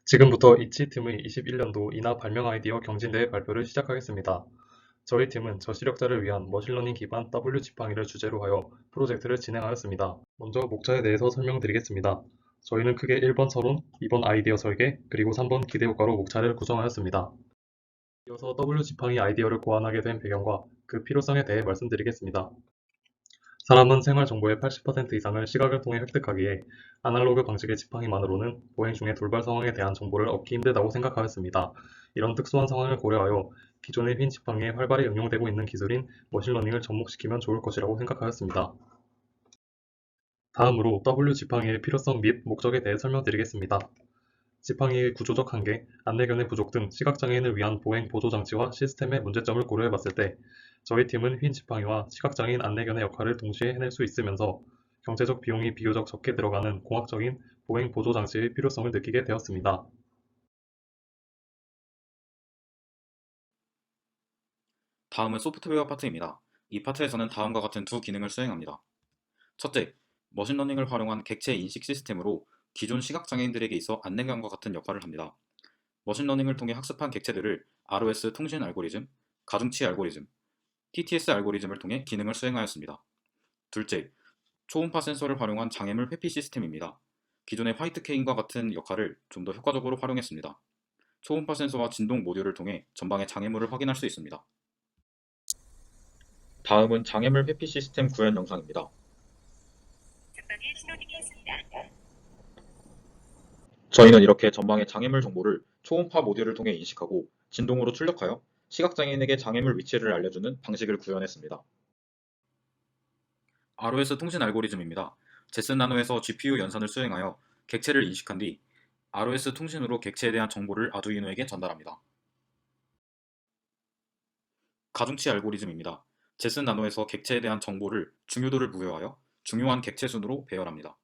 지금부터 이치팀의 21년도 인하 발명 아이디어 경진대회 발표를 시작하겠습니다. 저희 팀은 저시력자를 위한 머신러닝 기반 W 지팡이를 주제로 하여 프로젝트를 진행하였습니다. 먼저 목차에 대해서 설명드리겠습니다. 저희는 크게 1번 서론, 2번 아이디어 설계, 그리고 3번 기대 효과로 목차를 구성하였습니다. 이어서 W 지팡이 아이디어를 고안하게 된 배경과 그 필요성에 대해 말씀드리겠습니다. 사람은 생활 정보의 80% 이상을 시각을 통해 획득하기에 아날로그 방식의 지팡이만으로는 보행 중의 돌발 상황에 대한 정보를 얻기 힘들다고 생각하였습니다. 이런 특수한 상황을 고려하여 기존의 흰 지팡이에 활발히 응용되고 있는 기술인 머신러닝을 접목시키면 좋을 것이라고 생각하였습니다. 다음으로 W 지팡이의 필요성 및 목적에 대해 설명드리겠습니다. 지팡이의 구조적 한계, 안내견의 부족 등 시각장애인을 위한 보행 보조장치와 시스템의 문제점을 고려해봤을 때 저희 팀은 흰 지팡이와 시각장애인 안내견의 역할을 동시에 해낼 수 있으면서 경제적 비용이 비교적 적게 들어가는 공학적인 보행 보조장치의 필요성을 느끼게 되었습니다. 다음은 소프트웨어 파트입니다. 이 파트에서는 다음과 같은 두 기능을 수행합니다. 첫째, 머신러닝을 활용한 객체 인식 시스템으로 기존 시각장애인들에게 있어 안내견과 같은 역할을 합니다. 머신러닝을 통해 학습한 객체들을 ROS 통신 알고리즘, 가중치 알고리즘, TTS 알고리즘을 통해 기능을 수행하였습니다. 둘째, 초음파 센서를 활용한 장애물 회피 시스템입니다. 기존의 화이트 케인과 같은 역할을 좀 더 효과적으로 활용했습니다. 초음파 센서와 진동 모듈을 통해 전방의 장애물을 확인할 수 있습니다. 다음은 장애물 회피 시스템 구현 영상입니다. 저희는 이렇게 전방의 장애물 정보를 초음파 모듈을 통해 인식하고 진동으로 출력하여 시각장애인에게 장애물 위치를 알려주는 방식을 구현했습니다. ROS 통신 알고리즘입니다. 제슨 나노에서 GPU 연산을 수행하여 객체를 인식한 뒤 ROS 통신으로 객체에 대한 정보를 아두이노에게 전달합니다. 가중치 알고리즘입니다. 제슨 나노에서 객체에 대한 정보를 중요도를 부여하여 중요한 객체 순으로 배열합니다.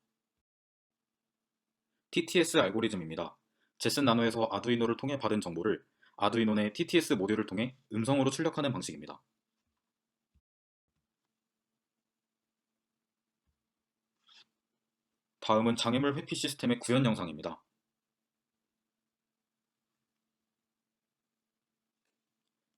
TTS 알고리즘입니다. 제슨 나노에서 아두이노를 통해 받은 정보를 아두이노 내 TTS 모듈을 통해 음성으로 출력하는 방식입니다. 다음은 장애물 회피 시스템의 구현 영상입니다.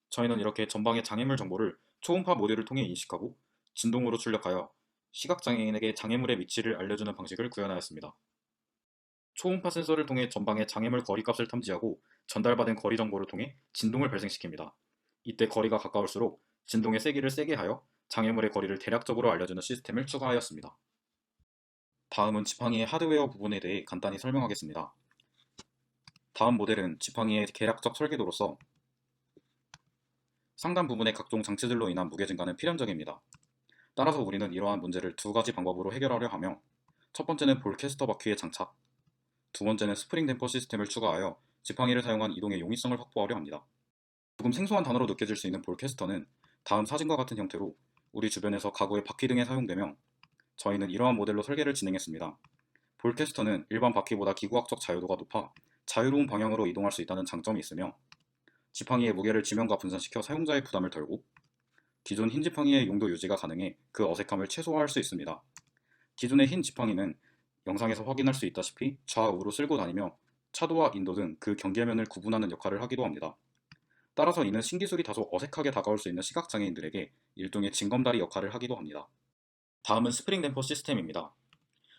저희는 이렇게 전방의 장애물 정보를 초음파 모듈을 통해 인식하고 진동으로 출력하여 시각장애인에게 장애물의 위치를 알려주는 방식을 구현하였습니다. 초음파 센서를 통해 전방의 장애물 거리값을 탐지하고 전달받은 거리 정보를 통해 진동을 발생시킵니다. 이때 거리가 가까울수록 진동의 세기를 세게 하여 장애물의 거리를 대략적으로 알려주는 시스템을 추가하였습니다. 다음은 지팡이의 하드웨어 부분에 대해 간단히 설명하겠습니다. 다음 모델은 지팡이의 계략적 설계도로서 상단 부분의 각종 장치들로 인한 무게 증가는 필연적입니다. 따라서 우리는 이러한 문제를 두 가지 방법으로 해결하려 하며, 첫 번째는 볼캐스터 바퀴의 장착, 두 번째는 스프링 댐퍼 시스템을 추가하여 지팡이를 사용한 이동의 용이성을 확보하려 합니다. 조금 생소한 단어로 느껴질 수 있는 볼캐스터는 다음 사진과 같은 형태로 우리 주변에서 가구의 바퀴 등에 사용되며, 저희는 이러한 모델로 설계를 진행했습니다. 볼캐스터는 일반 바퀴보다 기구학적 자유도가 높아 자유로운 방향으로 이동할 수 있다는 장점이 있으며, 지팡이의 무게를 지면과 분산시켜 사용자의 부담을 덜고 기존 흰 지팡이의 용도 유지가 가능해 그 어색함을 최소화할 수 있습니다. 기존의 흰 지팡이는 영상에서 확인할 수 있다시피 좌우로 쓸고 다니며 차도와 인도 등 그 경계면을 구분하는 역할을 하기도 합니다. 따라서 이는 신기술이 다소 어색하게 다가올 수 있는 시각장애인들에게 일종의 징검다리 역할을 하기도 합니다. 다음은 스프링 댐퍼 시스템입니다.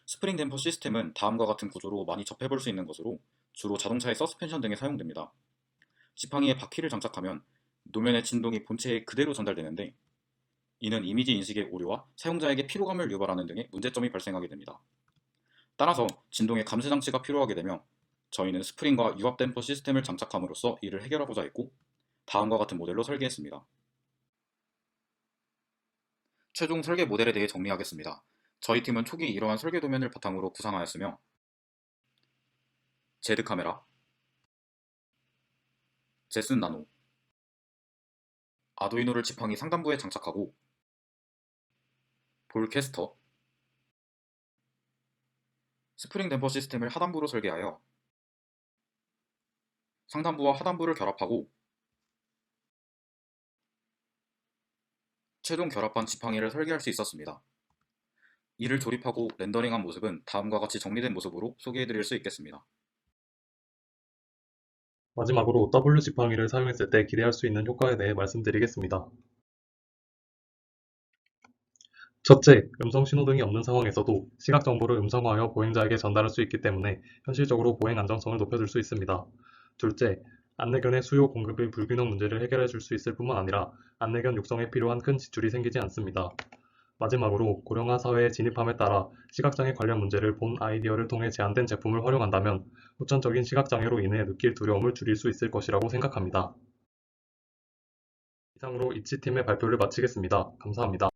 스프링 댐퍼 시스템은 다음과 같은 구조로 많이 접해볼 수 있는 것으로 주로 자동차의 서스펜션 등에 사용됩니다. 지팡이에 바퀴를 장착하면 노면의 진동이 본체에 그대로 전달되는데, 이는 이미지 인식의 오류와 사용자에게 피로감을 유발하는 등의 문제점이 발생하게 됩니다. 따라서 진동의 감시 장치가 필요하게 되며, 저희는 스프링과 유압 댐퍼 시스템을 장착함으로써 이를 해결하고자 했고, 다음과 같은 모델로 설계했습니다. 최종 설계 모델에 대해 정리하겠습니다. 저희 팀은 초기 이러한 설계 도면을 바탕으로 구상하였으며, 제드 카메라, 제슨 나노, 아두이노를 지팡이 상단부에 장착하고 볼캐스터, 스프링 댐퍼 시스템을 하단부로 설계하여 상단부와 하단부를 결합하고 최종 결합한 지팡이를 설계할 수 있었습니다. 이를 조립하고 렌더링한 모습은 다음과 같이 정리된 모습으로 소개해드릴 수 있겠습니다. 마지막으로 W 지팡이를 사용했을 때 기대할 수 있는 효과에 대해 말씀드리겠습니다. 첫째, 음성 신호등이 없는 상황에서도 시각 정보를 음성화하여 보행자에게 전달할 수 있기 때문에 현실적으로 보행 안정성을 높여줄 수 있습니다. 둘째, 안내견의 수요 공급의 불균형 문제를 해결해 줄 수 있을 뿐만 아니라 안내견 육성에 필요한 큰 지출이 생기지 않습니다. 마지막으로 고령화 사회에 진입함에 따라 시각장애 관련 문제를 본 아이디어를 통해 제안된 제품을 활용한다면 후천적인 시각장애로 인해 느낄 두려움을 줄일 수 있을 것이라고 생각합니다. 이상으로 이치팀의 발표를 마치겠습니다. 감사합니다.